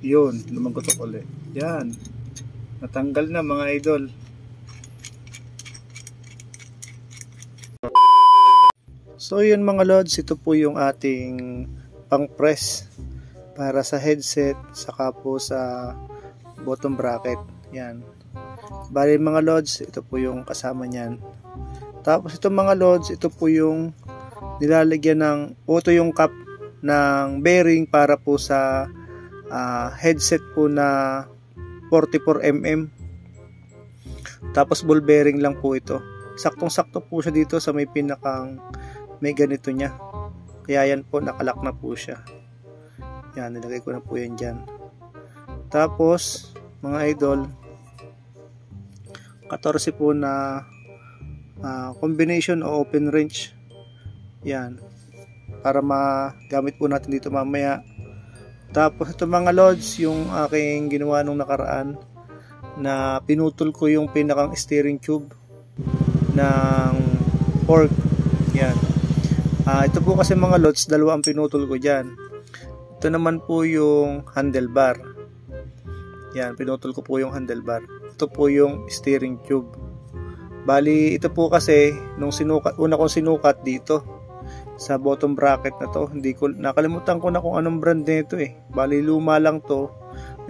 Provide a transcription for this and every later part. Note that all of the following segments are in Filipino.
Yun, lumagotok ulit. Yan. Natanggal na mga idol. So yun mga lods, ito po yung ating pang press para sa headset saka po sa bottom bracket. Yan. Bali mga lods, ito po yung kasama niyan. Tapos ito mga lods, ito po yung nilalagyan ng ito yung cap ng bearing para po sa headset po na 44mm. Tapos ball bearing lang po ito. Saktong-sakto po siya dito sa may pinakang may ganito niya. Kaya yan po, nakalak na po siya. Yan, nilagay ko na po yan dyan. Tapos, mga idol, 14 po na combination o open wrench. Yan. Para magamit po natin dito mamaya. Tapos, ito mga lods, yung aking ginawa nung nakaraan na pinutol ko yung pinakang steering tube ng fork. Yan. Ito po kasi mga lods, dalawa ang pinutol ko dyan. Ito naman po yung handlebar. Yan, pinutol ko po yung handlebar. Ito po yung steering tube. Bali, ito po kasi nung una kong sinukat dito sa bottom bracket na to, nakalimutan ko na kung anong brand nito eh. Bali, luma lang to.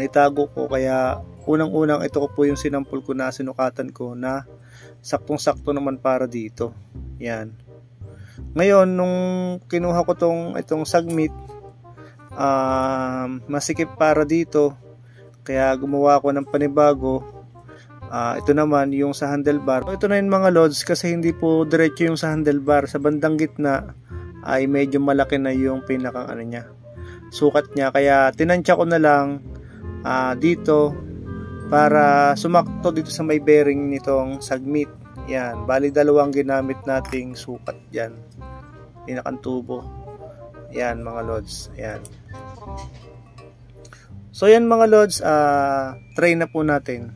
Naitago ko, kaya unang-unang ito ko po yung sinampol ko na sinukatan ko na saktong-sakto naman para dito. Yan. Ngayon, nung kinuha ko itong sagmit, masikip para dito, kaya gumawa ko ng panibago. Ito naman yung sa handlebar. Ito na yung mga lods, kasi hindi po diretso yung sa handlebar. Sa bandang gitna ay medyo malaki na yung pinakang sukat niya. Kaya tinansya ko na lang dito para sumakto dito sa may bearing nitong sagmit. Yan, bali dalawang ginamit nating sukat dyan, pinakang tubo. Yan mga lods. Yan. So yan mga lods, try na po natin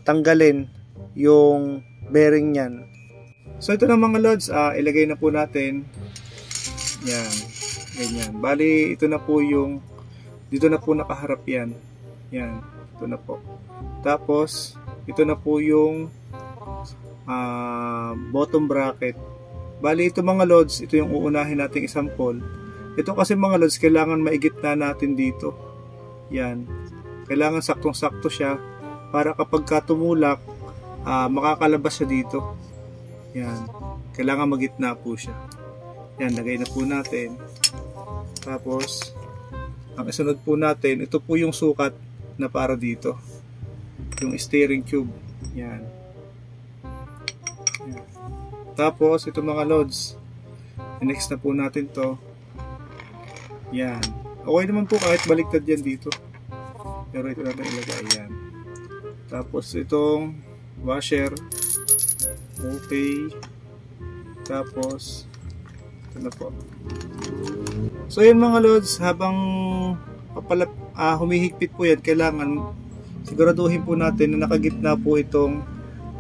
tanggalin yung bearing nyan. So ito na mga lods, ilagay na po natin. Yan, ganyan. Bali ito na po yung dito na po nakaharap yan. Yan, ito na po. Tapos ito na po yung bottom bracket. Bali ito mga lods, ito yung uunahin nating isampol. Ito kasi mga lods, kailangan maigit na natin dito. Yan, kailangan saktong-sakto siya para kapag tumulak, makakalabas siya dito. Yan, kailangan magitna po siya. Yan, lagay na po natin. Tapos ang isunod po natin, ito po yung sukat na para dito, yung steering tube. Yan. Tapos ito mga lods, next na po natin to. Yan, okay naman po kahit baliktad yan dito, pero ito natin ilagay. Yan. Tapos itong washer, okay. Tapos ito na po. So yan mga lods, habang humihigpit po yan, kailangan siguraduhin po natin na nakagitna po itong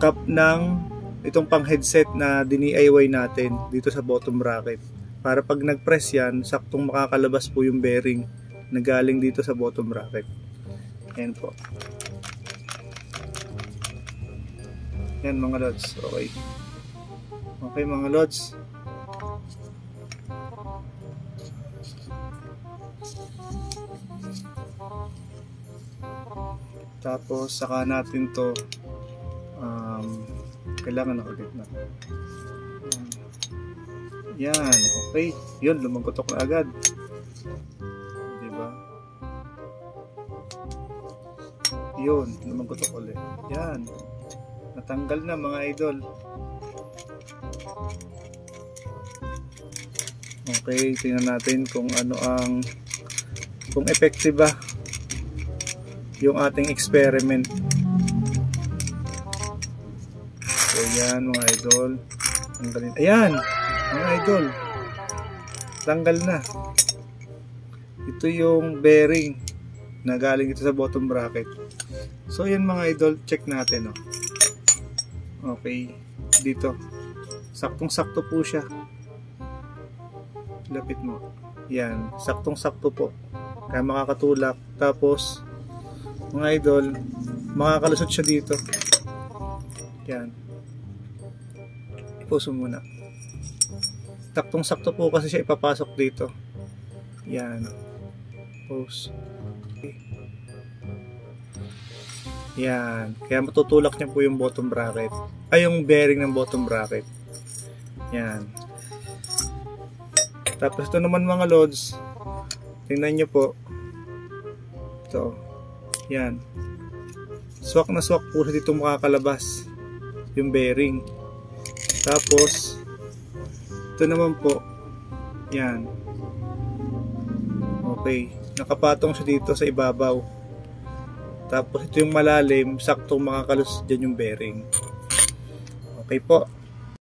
cap ng itong pang headset na DIY natin dito sa bottom bracket, para pag nag-press yan, saktong makakalabas po yung bearing na galing dito sa bottom bracket. Ayan po. Yan mga lods. Okay. Okay mga lods. Tapos saka natin to kailangan nakagit na. Yan, okay. Yun, lumagotok na agad. Diba? Yun, lumagotok ulit. Yan. Natanggal na mga idol. Okay, tingnan natin kung kung effective ba yung ating experiment. So yan mga idol, tanggalin. Ayan mga idol, tanggal na. Ito yung bearing na galing ito sa bottom bracket. So yan mga idol, check natin. Okay, dito saktong sakto po siya. Lapit mo. Yan, saktong sakto po. kaya makakatulak. Tapos mga idol, makakalusot siya dito. Yan, ipuso muna. Taktong sakto po kasi siya ipapasok dito. Yan, pose. Yan, kaya matutulak niya po yung bottom bracket, ay yung bearing ng bottom bracket. Yan. Tapos ito naman mga lods, tingnan nyo po ito. Yan, swak na swak po dito makakalabas yung bearing. Tapos ito naman po, yan, okay, nakapatong siya dito sa ibabaw. Tapos ito yung malalim, saktong makakalus dyan yung bearing. Okay po.